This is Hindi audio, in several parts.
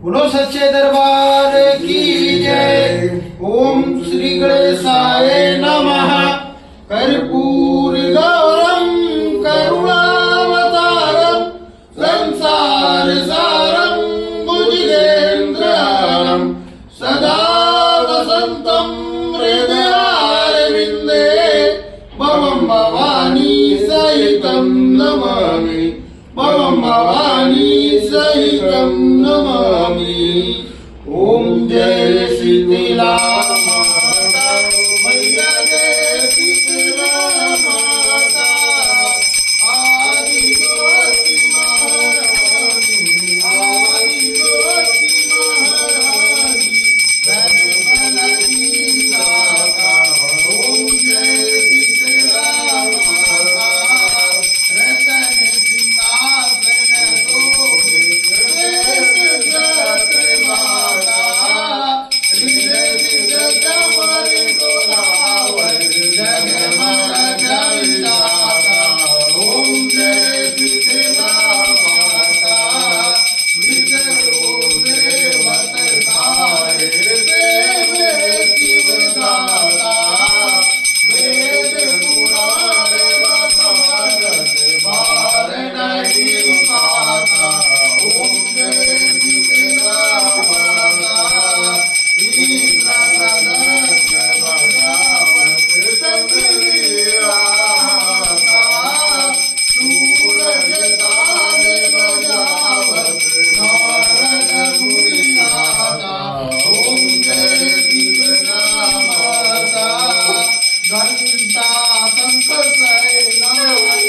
बोलो सच्चे दरबार की जय। ओम श्री गणेशाय नमः। कर्पूर गौरम करुणावतारम संसार सारम भुजगेन्द्रहारम सदा वसंतम हृदयारविंदे भवं भवानी सहितं नमामि। भवं भवानी सहितं नमामि। ओम जय शीतला माता मैया जय शीतला माता आदि ज्योति महारानी आदि ज्योति महारानी धर्मबल की दाता। ओम जय शीतला माता रतन सिंहासन शोभे श्वेत छत्र माता हृदय सिद्ध कमल डोलावर जगमग जगदाता। ओम जय शीतला माता विष्णु देवत धारे देव शिवदाता वेद पुराण बखानत बार नहीं पाता। ओम जय शीतला माता इंद्र नदन बजावत चंद्रवीराता सूरज तान बजावत नारद मुनिनाथा। ओम जय शीतला माता घंटा शंख सैनाई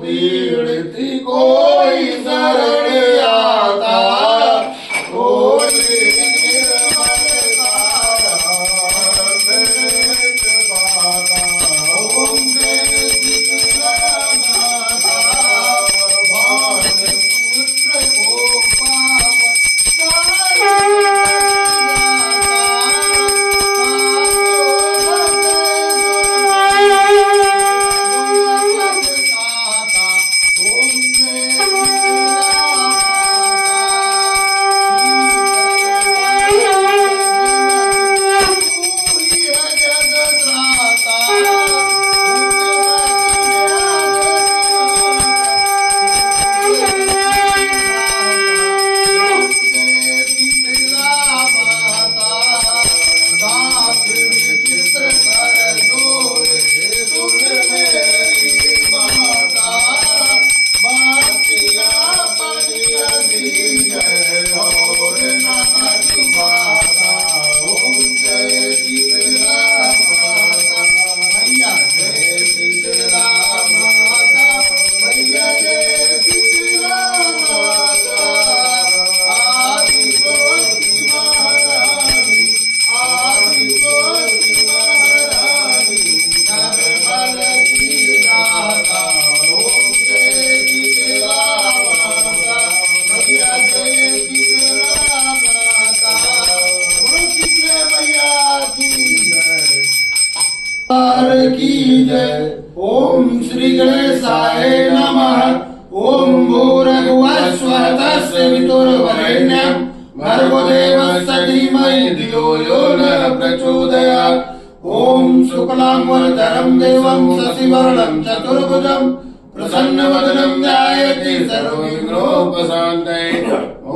पीड़ित कोई शरण आता। कोई निर्मल तारक पाता। ओम जय शीतला माता भानुपुत्र को पावन की जय। ओम श्री गणेशाय नमः। ओम भूर्भुवस्सुः तत्सवितुर्वरेण्यं भर्गो देवस्य धीमहि धियो यो नः प्रचोदयात्। ओम शुक्लांबरधरं देवं शशिवर्णं चतुर्भुजं प्रसन्नवदनं ध्यायेत् सर्वविघ्नोपशान्तये।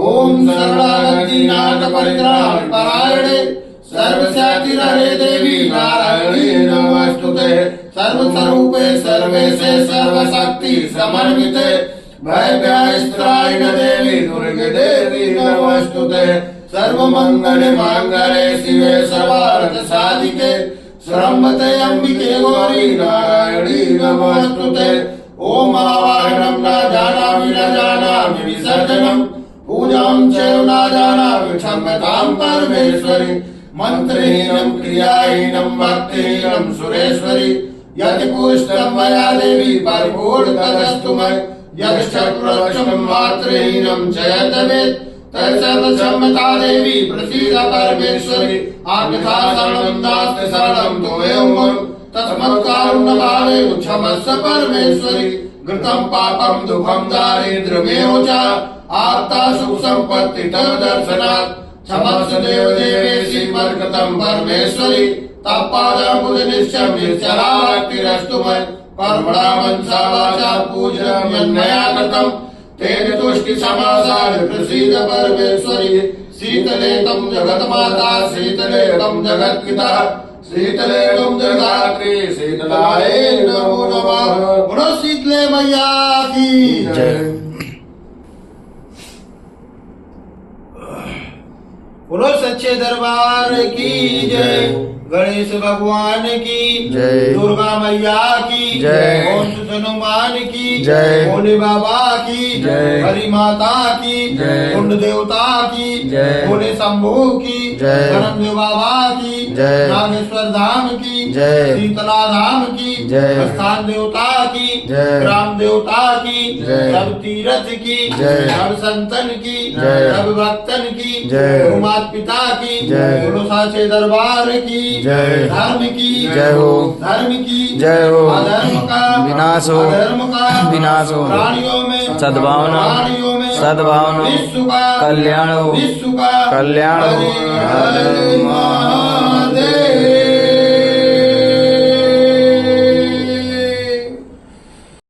ओम शरणागतिनाथ परित्राण परायणे सर्वस्यातिहरे देवी नारायणी नमः। नमोस्तुते सर्व स्वरूपे सर्वेशे सर्वशक्ति समन्विते भयभ्यस्त्राय देवी दुर्गे देवी नमोस्तुते सर्वमंगल मांगल्ये शिवे सर्वार्थ साधिके शरण्ये अंबिके गौरी नारायणी नमोस्तुते ओम आवाहनं न जानामि विसर्जनं पूजां च न जानामि क्षम्यतां परमेश्वरि मंत्रहीनं क्रियाहीनं भक्तिहीनं सुरेश्वरि यत् पुष्टं मया देवी परिपूर्णतदस्तु मयि यत् चक्रक्षं मात्रहीनं च यद्भवेत् तत्सर्वक्षम्यता देवी प्रसीद परमेश्वरि अन्यथा शरणं नास्ति शरणं त्वमेव तस्मत्कारुण्यभावेन क्षमस्व परमेश्वरि कृतं पापं दुःखं दारिद्र्यमेव च आप्ता सुख संपत्ति तव दर्शनात् क्षमस्व देव देवेशि मत्कृतं परमेश्वरि तत्पादपूजनिश्चं निश्चला भक्तिरस्तु मयि कर्मणा मनसा वाचा पूजनं यन्मया कृतं तेन तुष्टि समासाद प्रसीद परमेश्वरि शीतले तं जगन्माता शीतले तं जगत्पिता शीतले तं जगदात्री शीतलाय नमो नमः। बोलो शीतले मैया की जय। बोलो सच्चे दरबार की जय। गणेश भगवान की जय। दुर्गा मैया की जय। ओम हनुमान की जय। भोले बाबा की जय। हरि माता की जय। कुंड देवता की जय। भोले शंभू की जय। धर्मदेव बाबा की जय। नागेश्वर धाम की जय। शीतला धाम की जय। स्थान देवता की जय। ग्राम देवता की जय। सब तीर्थ की जय। सब संतन की जय। सब भक्तन की जय। माता पिता की जय। बोलो साचे दरबार की जय। धर्म की जय हो। धर्म की जय हो। अधर्म का विनाश हो। अधर्म का विनाश हो। प्राणियों में सद्भावना। प्राणियों में सद्भावना। विश्व का कल्याण हो। विश्व का कल्याण हो। हरे हरे